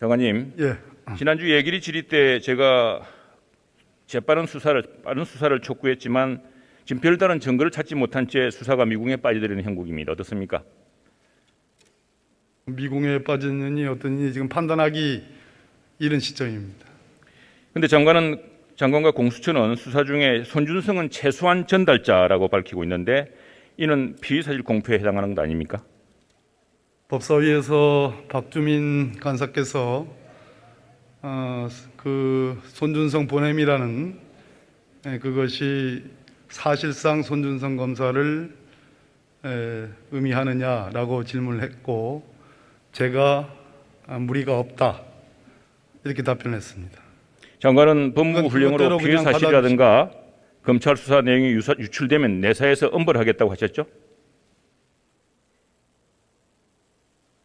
장관님, 예. 지난주 예결위 질의 때 제가 재빠른 빠른 수사를 촉구했지만 지금 별다른 증거를 찾지 못한 채 수사가 미궁에 빠져들이는 형국입니다. 어떻습니까? 미궁에 빠졌느니 어떠니 지금 판단하기 이른 시점입니다. 그런데 장관과 공수처는 수사 중에 손준성은 최소한 전달자라고 밝히고 있는데 이는 피의사실 공표에 해당하는 것 아닙니까? 법사위에서 박주민 간사께서 그 손준성 보냄이라는 그것이 사실상 손준성 검사를 의미하느냐라고 질문을 했고 제가 무리가 없다 이렇게 답변했습니다. 장관은 법무부 훈령으로 그것대로 피의 그냥 사실이라든가 검찰 수사 내용이 유출되면 내사에서 엄벌하겠다고 하셨죠?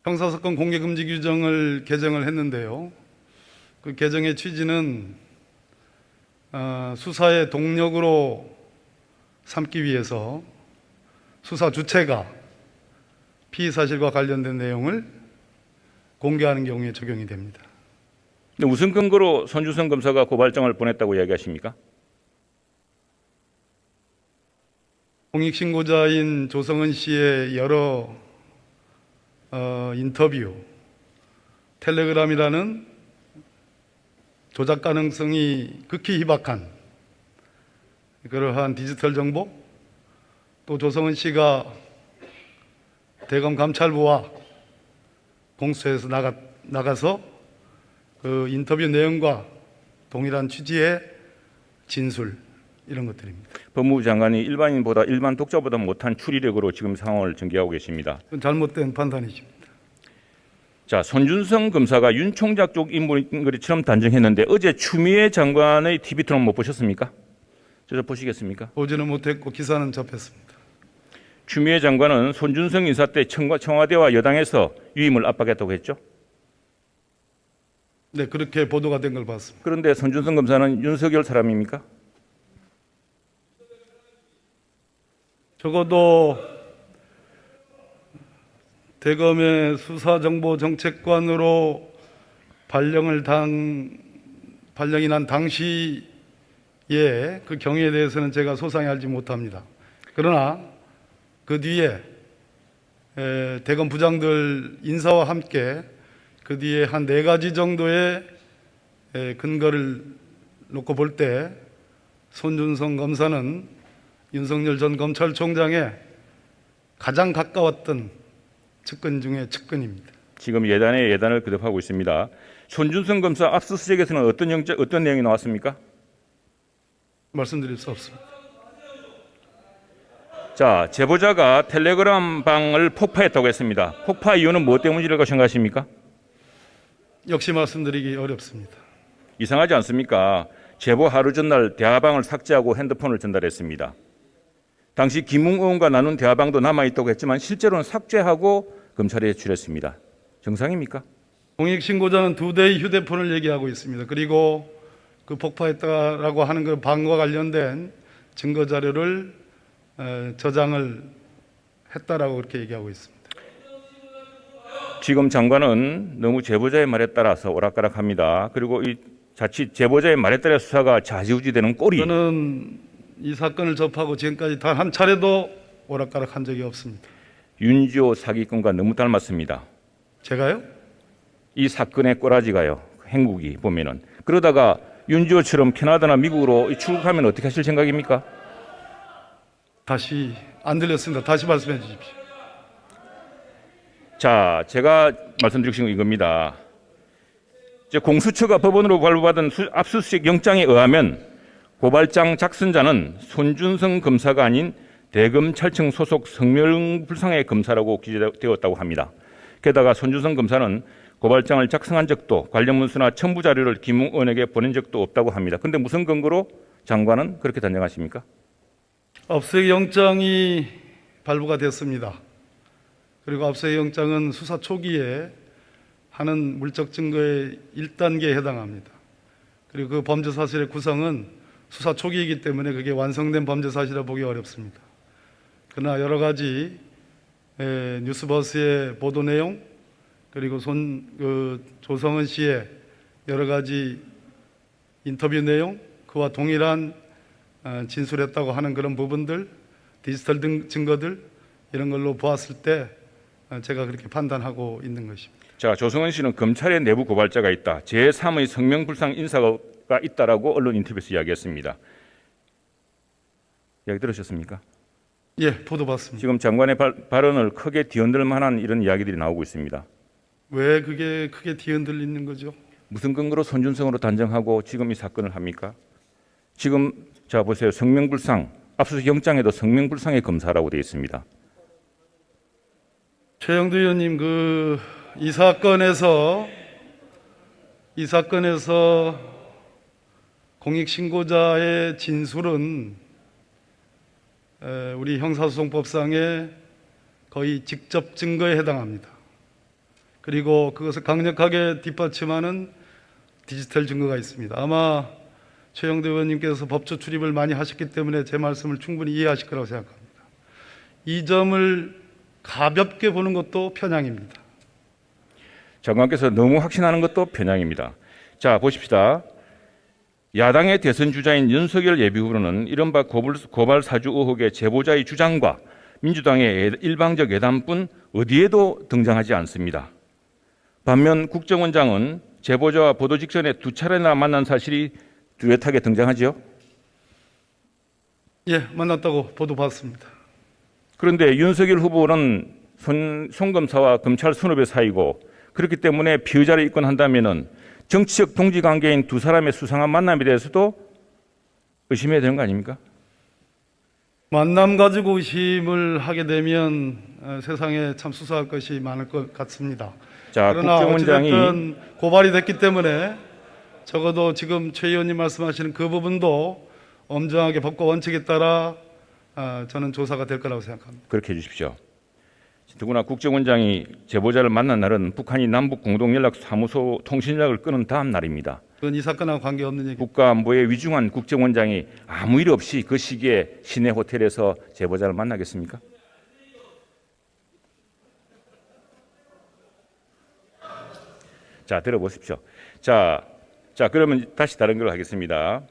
형사사건 공개금지 규정을 개정을 했는데요. 그 개정의 취지는 수사의 동력으로 삼기 위해서 수사 주체가 피의 사실과 관련된 내용을 공개하는 경우에 적용이 됩니다. 근데 무슨 근거로 손준성 검사가 고발장을 보냈다고 이야기하십니까? 공익신고자인 조성은 씨의 여러 인터뷰, 텔레그램이라는 조작 가능성이 극히 희박한 그러한 디지털 정보, 또 조성은 씨가 대검 감찰부와 공수처에서 나가서 그 인터뷰 내용과 동일한 취지의 진술 이런 것들입니다. 법무부 장관이 일반 독자보다 못한 추리력으로 지금 상황을 전개하고 계십니다. 그건 잘못된 판단이십니다. 자, 손준성 검사가 윤 총장 쪽 인물인 것처럼 단정했는데 어제 추미애 장관의 TV 토론 못 보셨습니까? 저 보시겠습니까? 보지는 못했고 기사는 접했습니다. 추미애 장관은 손준성 인사 때 청와대와 여당에서 유임을 압박했다고 했죠. 네, 그렇게 보도가 된 걸 봤습니다. 그런데 손준성 검사는 윤석열 사람입니까? 적어도 대검의 수사정보정책관으로 발령이 난 당시에 그 경위에 대해서는 제가 소상히 알지 못합니다. 그러나 그 뒤에 대검 부장들 인사와 함께 그 뒤에 한 4가지 정도의 근거를 놓고 볼 때 손준성 검사는 윤석열 전 검찰총장에 가장 가까웠던 측근 중에 측근입니다. 지금 예단을 거듭하고 있습니다. 손준성 검사 압수수색에서는 어떤 내용이 나왔습니까? 말씀드릴 수 없습니다. 자, 제보자가 텔레그램 방을 폭파했다고 했습니다. 폭파 이유는 무엇 때문이라고 생각하십니까? 역시 말씀드리기 어렵습니다. 이상하지 않습니까? 제보 하루 전날 대화방을 삭제하고 핸드폰을 전달했습니다. 당시 김웅 의원과 나눈 대화방도 남아있다고 했지만 실제로는 삭제하고 검찰에 제출했습니다. 정상입니까? 공익신고자는 2대의 휴대폰을 얘기하고 있습니다. 그리고 그 폭파했다라고 하는 그 방과 관련된 증거자료를 저장을 했다라고 그렇게 얘기하고 있습니다. 지금 장관은 너무 제보자의 말에 따라서 오락가락합니다. 그리고 이 자칫 제보자의 말에 따라 수사가 좌지우지되는 꼴이 저는 이 사건을 접하고 지금까지 단 한 차례도 오락가락한 적이 없습니다. 윤지호 사기꾼과 너무 닮았습니다. 제가요? 이 사건의 꼬라지가요. 행국이 보면은 그러다가 윤지호처럼 캐나다나 미국으로 출국하면 어떻게 하실 생각입니까? 다시 안 들렸습니다. 다시 말씀해 주십시오. 자, 제가 말씀드리고 싶은 건 이겁니다. 이제 공수처가 법원으로 발부받은 압수수색 영장에 의하면 고발장 작성자는 손준성 검사가 아닌 대검찰청 소속 성명불상의 검사라고 기재되었다고 합니다. 게다가 손준성 검사는 고발장을 작성한 적도 관련 문서나 첨부 자료를 김웅 의원에게 보낸 적도 없다고 합니다. 그런데 무슨 근거로 장관은 그렇게 단정하십니까? 압수수색 영장이 발부가 됐습니다. 그리고 압수수색 영장은 수사 초기에 하는 물적 증거의 1단계에 해당합니다. 그리고 그 범죄 사실의 구성은 수사 초기이기 때문에 그게 완성된 범죄 사실이라 보기 어렵습니다. 그러나 여러 가지 뉴스버스의 보도 내용, 그리고 조성은 씨의 여러 가지 인터뷰 내용, 그와 동일한 진술했다고 하는 그런 부분들, 디지털 증거들 이런 걸로 보았을 때 제가 그렇게 판단하고 있는 것입니다. 자, 조성은 씨는 검찰의 내부 고발자가 있다. 제3의 성명불상 인사가 있다라고 언론 인터뷰에서 이야기했습니다. 이야기 들으셨습니까? 예, 보도 봤습니다. 지금 장관의 발언을 크게 뒤흔들 만한 이런 이야기들이 나오고 있습니다. 왜 그게 크게 뒤흔들리는 거죠? 무슨 근거로 손준성으로 단정하고 지금 이 사건을 합니까? 지금 자 보세요. 성명불상, 압수수색 영장에도 성명불상의 검사라고 되어 있습니다. 최영두 의원님, 이 사건에서 공익신고자의 진술은 우리 형사소송법상의 거의 직접 증거에 해당합니다. 그리고 그것을 강력하게 뒷받침하는 디지털 증거가 있습니다. 아마 최영두 의원님께서 법조 출입을 많이 하셨기 때문에 제 말씀을 충분히 이해하실 거라고 생각합니다. 이 점을 가볍게 보는 것도 편향입니다. 장관께서 너무 확신하는 것도 편향입니다. 자, 보십시다. 야당의 대선 주자인 윤석열 예비후보는 이른바 고발 사주 의혹의 제보자의 주장과 민주당의 일방적 예단뿐 어디에도 등장하지 않습니다. 반면 국정원장은 제보자와 보도 직전에 2차례나 만난 사실이 뚜렷하게 등장하지요. 예, 만났다고 보도 봤습니다. 그런데 윤석열 후보는 손 검사와 검찰 선후배 사이고 그렇기 때문에 피의자를 입건한다면은 정치적 동지 관계인 두 사람의 수상한 만남에 대해서도 의심해야 되는 거 아닙니까? 만남 가지고 의심을 하게 되면 세상에 참 수사할 것이 많을 것 같습니다. 자, 그러나 국정원장이 어찌됐든 고발이 됐기 때문에 적어도 지금 최 의원님 말씀하시는 그 부분도 엄정하게 법과 원칙에 따라 저는 조사가 될 거라고 생각합니다. 그렇게 해주십시오. 더구나 국정원장이 제보자를 만난 날은 북한이 남북 공동연락사무소 통신연락을 끊은 다음 날입니다. 그건 이 사건하고 관계없는 얘기. 국가안보에 위중한 국정원장이 아무 일 없이 그 시기에 시내 호텔에서 제보자를 만나겠습니까? 자, 들어보십시오. 자, 그러면 다시 다른 걸 하겠습니다.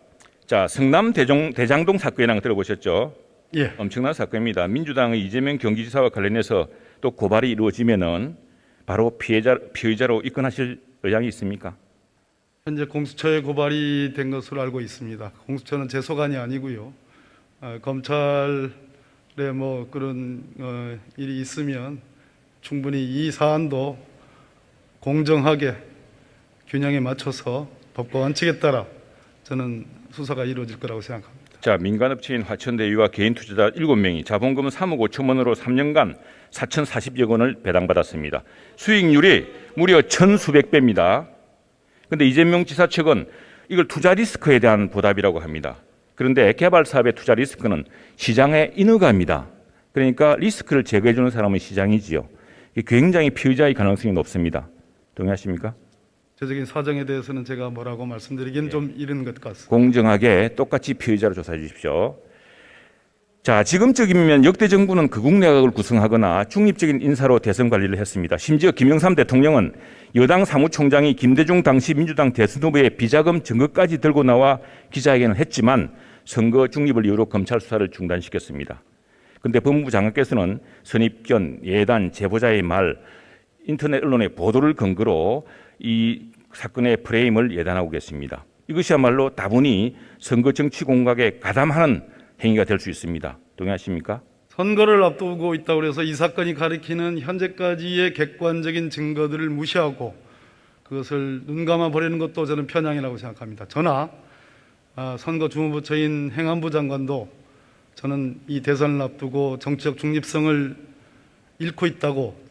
자, 성남 대장동 사건이랑 들어보셨죠? 예. 엄청난 사건입니다. 민주당의 이재명 경기지사와 관련해서 또 고발이 이루어지면은 바로 피의자로 입건하실 의향이 있습니까? 현재 공수처에 고발이 된 것으로 알고 있습니다. 공수처는 제 소관이 아니고요. 검찰에 뭐 그런 일이 있으면 충분히 이 사안도 공정하게 균형에 맞춰서 법과 원칙에 따라 저는 수사가 이루어질 거라고 생각합니다. 자, 민간업체인 화천대유와 개인 투자자 7명이 자본금 3억 5천 원으로 3년간 4,040여 원을 배당받았습니다. 수익률이 무려 천수백 배입니다. 그런데 이재명 지사 측은 이걸 투자 리스크에 대한 보답이라고 합니다. 그런데 개발 사업의 투자 리스크는 시장에 인허가입니다. 그러니까 리스크를 제거해 주는 사람은 시장이지요. 굉장히 피의자의 가능성이 높습니다. 동의하십니까? 구체적인 사정에 대해서는 제가 뭐라고 말씀드리기는 좀 이른 것 같습니다. 공정하게 똑같이 피의자로 조사해 주십시오. 자, 지금쯤이면 역대 정부는 극우 내각을 구성하거나 중립적인 인사로 대선 관리를 했습니다. 심지어 김영삼 대통령은 여당 사무총장이 김대중 당시 민주당 대선 후보의 비자금 증거까지 들고 나와 기자회견을 했지만 선거 중립을 이유로 검찰 수사를 중단시켰습니다. 그런데 법무부 장관께서는 선입견, 예단, 제보자의 말, 인터넷 언론의 보도를 근거로 이 사건의 프레임을 예단하고 계십니다. 이것이야말로 다분히 선거 정치 공각에 가담하는 행위가 될 수 있습니다. 동의하십니까? 선거를 앞두고 있다고 해서 이 사건이 가리키는 현재까지의 객관적인 증거들을 무시하고 그것을 눈감아 버리는 것도 저는 편향이라고 생각합니다. 저나 선거 주무부처인 행안부 장관도 저는 이 대선을 앞두고 정치적 중립성을 잃고 있다고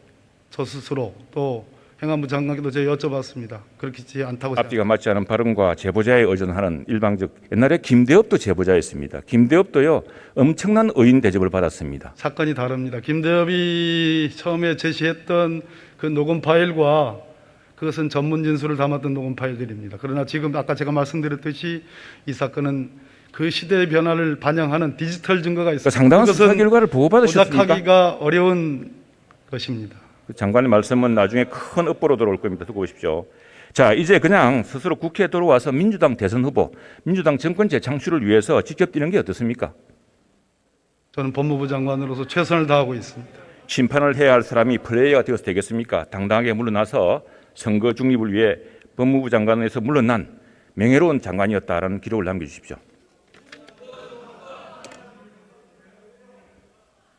저 스스로 또 행안부 장관께도 제가 여쭤봤습니다. 그렇지 않다고 생각합니다. 앞뒤가 맞지 않은 발언과 제보자에 의존하는 일방적, 옛날에 김대엽도 제보자였습니다. 김대엽도요 엄청난 의인 대접을 받았습니다. 사건이 다릅니다. 김대엽이 처음에 제시했던 그 녹음 파일과 그것은 전문 진술을 담았던 녹음 파일들입니다. 그러나 지금 아까 제가 말씀드렸듯이 이 사건은 그 시대의 변화를 반영하는 디지털 증거가 있습니다. 상당한 수사 결과를 보고받으셨습니까? 조작하기가 어려운 것입니다. 장관의 말씀은 나중에 큰 업보로 들어올 겁니다. 듣고 보십시오. 자, 이제 그냥 스스로 국회에 들어와서 민주당 대선 후보, 민주당 정권 재창출을 위해서 직접 뛰는 게 어떻습니까? 저는 법무부 장관으로서 최선을 다하고 있습니다. 심판을 해야 할 사람이 플레이어가 되어서 되겠습니까? 당당하게 물러나서 선거 중립을 위해 법무부 장관에서 물러난 명예로운 장관이었다라는 기록을 남겨주십시오.